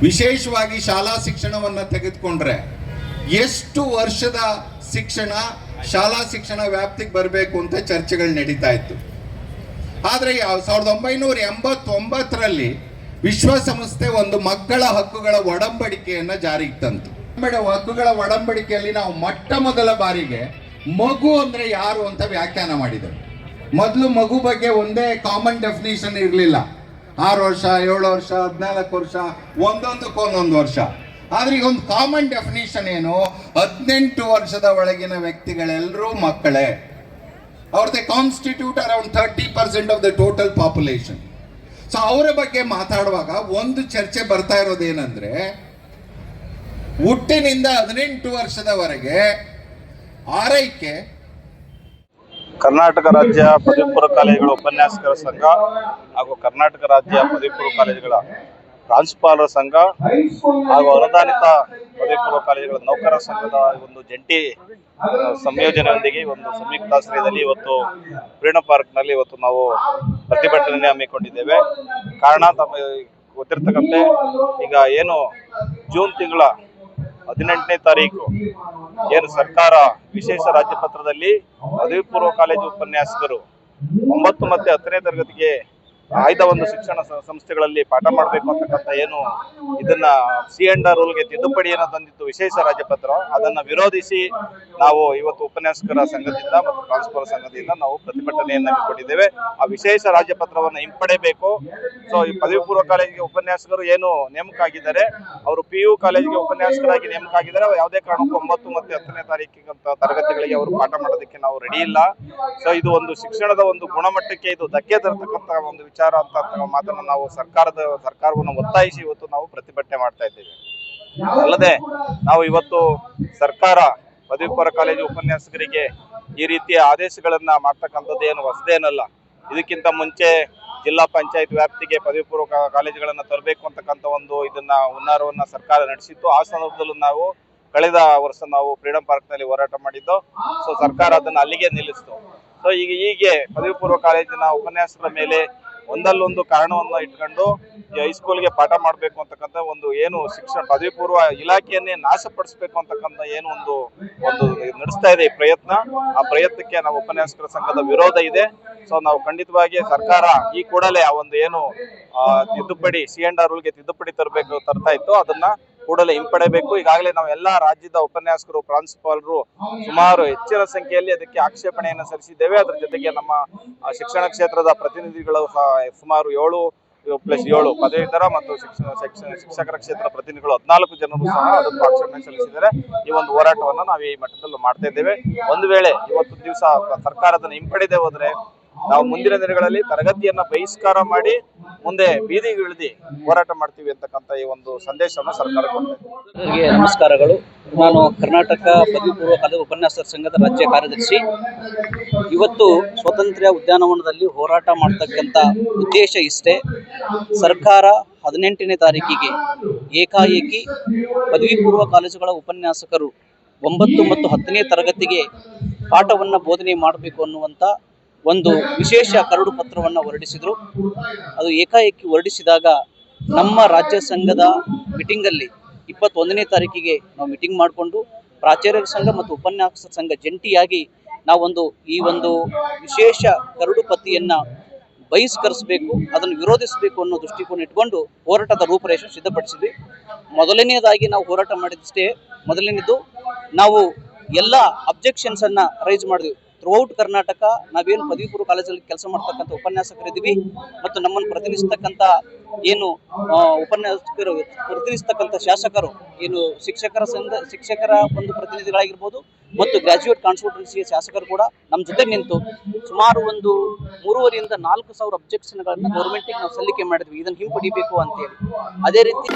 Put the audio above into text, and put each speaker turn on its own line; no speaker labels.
ವಿಶೇಷವಾಗಿ ಶಾಲಾ ಶಿಕ್ಷಣವನ್ನು ತೆಗೆದುಕೊಂಡ್ರೆ ಎಷ್ಟು ವರ್ಷದ ಶಿಕ್ಷಣ ಶಾಲಾ ಶಿಕ್ಷಣ ವ್ಯಾಪ್ತಿಗೆ ಬರಬೇಕು ಅಂತ ಚರ್ಚೆಗಳು ನಡೀತಾ ಇತ್ತು. ಆದರೆ 1989ರಲ್ಲಿ ವಿಶ್ವಸಂಸ್ಥೆ ಒಂದು ಮಕ್ಕಳ ಹಕ್ಕುಗಳ ಒಡಂಬಡಿಕೆಯನ್ನು ಜಾರಿಗೆ ತಂತು. ಹಕ್ಕುಗಳ ಒಡಂಬಡಿಕೆಯಲ್ಲಿ ನಾವು ಮೊಟ್ಟ ಮೊದಲ ಬಾರಿಗೆ ಮಗು ಅಂದ್ರೆ ಯಾರು ಅಂತ ವ್ಯಾಖ್ಯಾನ ಮಾಡಿದರು. ಮೊದಲು ಮಗು ಬಗ್ಗೆ ಒಂದೇ ಕಾಮನ್ ಡೆಫಿನೇಷನ್ ಇರಲಿಲ್ಲ. 6 ವರ್ಷ, 7 ವರ್ಷ, 14 ವರ್ಷ, ಒಂದೊಂದಕ್ಕೊಂದೊಂದು ವರ್ಷ. ಆದ್ರೆ ಈಗ ಒಂದು ಕಾಮನ್ ಡೆಫಿನೇಷನ್ ಏನು, 18 ವರ್ಷದ ಒಳಗಿನ ವ್ಯಕ್ತಿಗಳೆಲ್ಲರೂ ಮಕ್ಕಳೇ. They constitute around 30% of the total population. So ಅವರ ಬಗ್ಗೆ ಮಾತಾಡುವಾಗ ಒಂದು ಚರ್ಚೆ ಬರ್ತಾ ಇರೋದೇನೆಂದ್ರೆ, ಹುಟ್ಟಿನಿಂದ 18 ವರ್ಷದವರೆಗೆ ಆರೈಕೆ.
ಕರ್ನಾಟಕ ರಾಜ್ಯ ಪದವಿ ಪೂರ್ವ ಕಾಲೇಜುಗಳ ಉಪನ್ಯಾಸಕರ ಸಂಘ ಹಾಗೂ ಕರ್ನಾಟಕ ರಾಜ್ಯ ಪದವಿ ಪೂರ್ವ ಕಾಲೇಜುಗಳ ಪ್ರಾಂಶುಪಾಲರ ಸಂಘ ಹಾಗೂ ಅನುದಾನಿತ ಪದವಿ ಪೂರ್ವ ಕಾಲೇಜುಗಳ ನೌಕರರ ಸಂಘದ ಒಂದು ಜಂಟಿ ಸಂಯೋಜನೆಯೊಂದಿಗೆ ಒಂದು ಸಂಯುಕ್ತಾಶ್ರಯದಲ್ಲಿ ಇವತ್ತು ಫ್ರೀಡಂ ಪಾರ್ಕ್ನಲ್ಲಿ ಇವತ್ತು ನಾವು ಪ್ರತಿಭಟನೆ ಹಮ್ಮಿಕೊಂಡಿದ್ದೇವೆ. ಕಾರಣ ತಮಗೆ ಗೊತ್ತಿರ್ತಕ್ಕಂತೆ ಈಗ ಏನು ಜೂನ್ ತಿಂಗಳ 18ನೇ ತಾರೀಕು ಏನು ಸರ್ಕಾರ ವಿಶೇಷ ರಾಜ್ಯಪತ್ರದಲ್ಲಿ ಪದವಿ ಪೂರ್ವ ಕಾಲೇಜು ಉಪನ್ಯಾಸಕರು 9 ಮತ್ತು 10ನೇ ತರಗತಿಗೆ ಆಯ್ದ ಒಂದು ಶಿಕ್ಷಣ ಸಂಸ್ಥೆಗಳಲ್ಲಿ ಪಾಠ ಮಾಡಬೇಕು ಅಂತಕ್ಕಂಥ ಏನು ಇದನ್ನ C&R ರೂಲ್ಗೆ ತಿದ್ದುಪಡಿಯನ್ನು ತಂದಿತ್ತು ವಿಶೇಷ ರಾಜ್ಯಪತ್ರ, ಅದನ್ನ ವಿರೋಧಿಸಿ ನಾವು ಇವತ್ತು ಉಪನ್ಯಾಸಕರ ಸಂಘದಿಂದ ಮತ್ತು ಪ್ರಾಂಶುಪಾಲರ ಸಂಘದಿಂದ ನಾವು ಪ್ರತಿಭಟನೆಯನ್ನು ಹಮ್ಮಿಕೊಂಡಿದ್ದೇವೆ. ಆ ವಿಶೇಷ ರಾಜ್ಯಪತ್ರವನ್ನು ಹಿಂಪಡೆಯಬೇಕು. ಸೊ ಈ ಪದವಿ ಪೂರ್ವ ಕಾಲೇಜಿಗೆ ಉಪನ್ಯಾಸಕರು ಏನು ನೇಮಕ ಆಗಿದ್ದಾರೆ, ಅವರು PU ಕಾಲೇಜಿಗೆ ಉಪನ್ಯಾಸಕರಾಗಿ ನೇಮಕ ಆಗಿದ್ದಾರೆ. ಯಾವುದೇ ಕಾರಣಕ್ಕೂ 9 ಮತ್ತು 10ನೇ ತಾರೀಕಿಗಂತ ತರಗತಿಗಳಿಗೆ ಅವರು ಪಾಠ ಮಾಡೋದಕ್ಕೆ ನಾವು ರೆಡಿ ಇಲ್ಲ. ಸೊ ಇದು ಒಂದು ಶಿಕ್ಷಣದ ಒಂದು ಗುಣಮಟ್ಟಕ್ಕೆ ಇದು ಧಕ್ಕೆ ತರತಕ್ಕಂತ ಒಂದು ವಿಚಾರ ಅಂತ ಮಾತನ್ನು ನಾವು ಸರ್ಕಾರವನ್ನು ಒತ್ತಾಯಿಸಿ ಇವತ್ತು ನಾವು ಪ್ರತಿಭಟನೆ ಮಾಡ್ತಾ ಇದ್ದೇವೆ. ಅಲ್ಲದೆ ನಾವು ಇವತ್ತು ಸರ್ಕಾರ ಪದವಿ ಪೂರ್ವ ಕಾಲೇಜು ಉಪನ್ಯಾಸಕರಿಗೆ ಈ ರೀತಿಯ ಆದೇಶಗಳನ್ನ ಮಾಡ್ತಕ್ಕಂಥದ್ದು ಏನು ಹೊಸದೇನಲ್ಲ. ಇದಕ್ಕಿಂತ ಮುಂಚೆ ಜಿಲ್ಲಾ ಪಂಚಾಯತ್ ವ್ಯಾಪ್ತಿಗೆ ಪದವಿ ಪೂರ್ವ ಕಾಲೇಜುಗಳನ್ನ ತರಬೇಕು ಅಂತಕ್ಕಂಥ ಒಂದು ಇದನ್ನ ಹುನ್ನಾರವನ್ನ ಸರ್ಕಾರ ನಡೆಸಿತ್ತು. ಆ ಸಂದರ್ಭದಲ್ಲೂ ನಾವು ಕಳೆದ ವರ್ಷ ನಾವು ಫ್ರೀಡಂ ಪಾರ್ಕ್ ನಲ್ಲಿ ಹೋರಾಟ ಮಾಡಿದ್ದು. ಸೊ ಸರ್ಕಾರ ಅದನ್ನ ಅಲ್ಲಿಗೆ ನಿಲ್ಲಿಸ್ತು. ಸೊ ಹೀಗೆ ಪದವಿ ಪೂರ್ವ ಕಾಲೇಜಿನ ಉಪನ್ಯಾಸಕರ ಮೇಲೆ ಒಂದಲ್ಲೊಂದು ಕಾರಣವನ್ನ ಇಟ್ಕೊಂಡು ಹೈಸ್ಕೂಲ್ಗೆ ಪಾಠ ಮಾಡಬೇಕು ಅಂತಕ್ಕಂಥ ಒಂದು ಏನು ಶಿಕ್ಷಣ ಪದವಿ ಪೂರ್ವ ಇಲಾಖೆಯನ್ನೇ ನಾಶಪಡಿಸಬೇಕು ಅಂತಕ್ಕಂಥ ಏನು ಒಂದು ನಡೆಸ್ತಾ ಇದೆ ಈ ಪ್ರಯತ್ನ. ಆ ಪ್ರಯತ್ನಕ್ಕೆ ನಾವು ಉಪನ್ಯಾಸಕರ ಸಂಘದ ವಿರೋಧ ಇದೆ. ಸೊ ನಾವು ಖಂಡಿತವಾಗಿ ಸರ್ಕಾರ ಈ ಕೂಡಲೇ ಆ ಒಂದು ಏನು ತಿದ್ದುಪಡಿ C&R ರೂಲ್ಗೆ ತಿದ್ದುಪಡಿ ತರ್ತಾ ಇತ್ತು, ಅದನ್ನ ಕೂಡಲೇ ಹಿಂಪಡೆಯಬೇಕು. ಈಗಾಗಲೇ ನಾವು ಎಲ್ಲಾ ರಾಜ್ಯದ ಉಪನ್ಯಾಸಕರು ಪ್ರಾಂಶುಪಾಲರು ಸುಮಾರು ಹೆಚ್ಚಿನ ಸಂಖ್ಯೆಯಲ್ಲಿ ಅದಕ್ಕೆ ಆಕ್ಷೇಪಣೆಯನ್ನು ಸಲ್ಲಿಸಿದ್ದೇವೆ. ಅದರ ಜೊತೆಗೆ ನಮ್ಮ ಶಿಕ್ಷಣ ಕ್ಷೇತ್ರದ ಪ್ರತಿನಿಧಿಗಳು ಸುಮಾರು 7+7 ಪದವೀಧರ ಮತ್ತು ಶಿಕ್ಷಕರ ಕ್ಷೇತ್ರ ಪ್ರತಿನಿಧಿಗಳು 14 ಜನರು ಸಹ ಅದಕ್ಕೂ ಆಕ್ಷೇಪಣೆ ಸಲ್ಲಿಸಿದ್ದಾರೆ. ಈ ಒಂದು ಹೋರಾಟವನ್ನು ನಾವು ಈ ಮಟ್ಟದಲ್ಲಿ ಮಾಡ್ತಾ ಇದ್ದೇವೆ. ಒಂದು ವೇಳೆ ಇವತ್ತು ದಿವಸ ಸರ್ಕಾರ ಅದನ್ನು ಹಿಂಪಡೆದೇ ಹೋದ್ರೆ ನಾವು ಮುಂದಿನ ದಿನಗಳಲ್ಲಿ ತರಗತಿಯನ್ನ ಬಹಿಷ್ಕಾರ ಮಾಡಿ ಮುಂದೆ ಬೀದಿಗಿಳಿದು ಹೋರಾಟ ಮಾಡ್ತೀವಿ ಅಂತಕ್ಕಂಥ ಈ ಒಂದು ಸಂದೇಶವನ್ನು ಸರ್ಕಾರ ಕೊಡ್ತೇವೆ.
ನಮಸ್ಕಾರಗಳು. ನಾನು ಕರ್ನಾಟಕ ಪದವಿ ಪೂರ್ವ ಕಾಲೇಜು ಉಪನ್ಯಾಸಕರ ಸಂಘದ ರಾಜ್ಯ ಕಾರ್ಯದರ್ಶಿ. ಇವತ್ತು ಸ್ವಾತಂತ್ರ್ಯ ಉದ್ಯಾನವನದಲ್ಲಿ ಹೋರಾಟ ಮಾಡ್ತಕ್ಕಂಥ ಉದ್ದೇಶ ಇಷ್ಟೇ. ಸರ್ಕಾರ 18ನೇ ತಾರೀಕಿಗೆ ಏಕಾಏಕಿ ಪದವಿ ಪೂರ್ವ ಕಾಲೇಜುಗಳ ಉಪನ್ಯಾಸಕರು 9 ಮತ್ತು 10ನೇ ತರಗತಿಗೆ ಪಾಠವನ್ನು ಬೋಧನೆ ಮಾಡಬೇಕು ಅನ್ನುವಂಥ ಒಂದು ವಿಶೇಷ ಕರಡು ಪತ್ರವನ್ನು ಹೊರಡಿಸಿದರು. ಅದು ಏಕಾಏಕಿ ಹೊರಡಿಸಿದಾಗ ನಮ್ಮ ರಾಜ್ಯ ಸಂಘದ ಮೀಟಿಂಗಲ್ಲಿ 21ನೇ ತಾರೀಕಿಗೆ ನಾವು ಮೀಟಿಂಗ್ ಮಾಡಿಕೊಂಡು ಪ್ರಾಚಾರ್ಯರ ಸಂಘ ಮತ್ತು ಉಪನ್ಯಾಸಕರ ಸಂಘ ಜಂಟಿಯಾಗಿ ನಾವೊಂದು ಈ ಒಂದು ವಿಶೇಷ ಕರಡು ಪಟ್ಟಿಯನ್ನು ಬಹಿಷ್ಕರಿಸಬೇಕು, ಅದನ್ನು ವಿರೋಧಿಸಬೇಕು ಅನ್ನೋ ದೃಷ್ಟಿಕೋನ ಇಟ್ಕೊಂಡು ಹೋರಾಟದ ರೂಪರೇಷೆ ಸಿದ್ಧಪಡಿಸಿದ್ವಿ. ಮೊದಲನೆಯದಾಗಿ ನಾವು ಹೋರಾಟ ಮಾಡಿದಷ್ಟೇ, ಮೊದಲನೇದು ನಾವು ಎಲ್ಲ ಅಬ್ಜೆಕ್ಷನ್ಸನ್ನು ರೈಸ್ ಮಾಡಿದ್ವಿ. ಥ್ರೂಔಟ್ ಕರ್ನಾಟಕ ನಾವೇನು ಪದವಿ ಪೂರ್ವ ಕಾಲೇಜಲ್ಲಿ ಕೆಲಸ ಮಾಡ್ತಕ್ಕಂಥ ಉಪನ್ಯಾಸಕರಿದ್ದೀವಿ ಮತ್ತು ನಮ್ಮನ್ನು ಪ್ರತಿನಿಧಿಸ್ತಕ್ಕಂಥ ಏನು ಉಪನ್ಯಾಸಕರು ಪ್ರತಿನಿಧಿಸ್ತಕ್ಕಂಥ ಶಾಸಕರು ಏನು ಶಿಕ್ಷಕರ ಒಂದು ಪ್ರತಿನಿಧಿಗಳಾಗಿರ್ಬೋದು ಮತ್ತು ಗ್ರಾಜ್ಯುಯೇಟ್ ಕಾನ್ಸ್ಟಿಟ್ಯೂನ್ಸಿಯ ಶಾಸಕರು ಕೂಡ ನಮ್ಮ ಜೊತೆ ನಿಂತು ಸುಮಾರು ಒಂದು 3,500 ರಿಂದ 4,000 ಅಬ್ಜೆಕ್ಷನ್ಗಳನ್ನು ಗೌರ್ಮೆಂಟಿಗೆ ನಾವು ಸಲ್ಲಿಕೆ ಮಾಡಿದ್ವಿ, ಇದನ್ನು ಹಿಂಪಡಿಬೇಕು ಅಂತೇಳಿ. ಅದೇ ರೀತಿ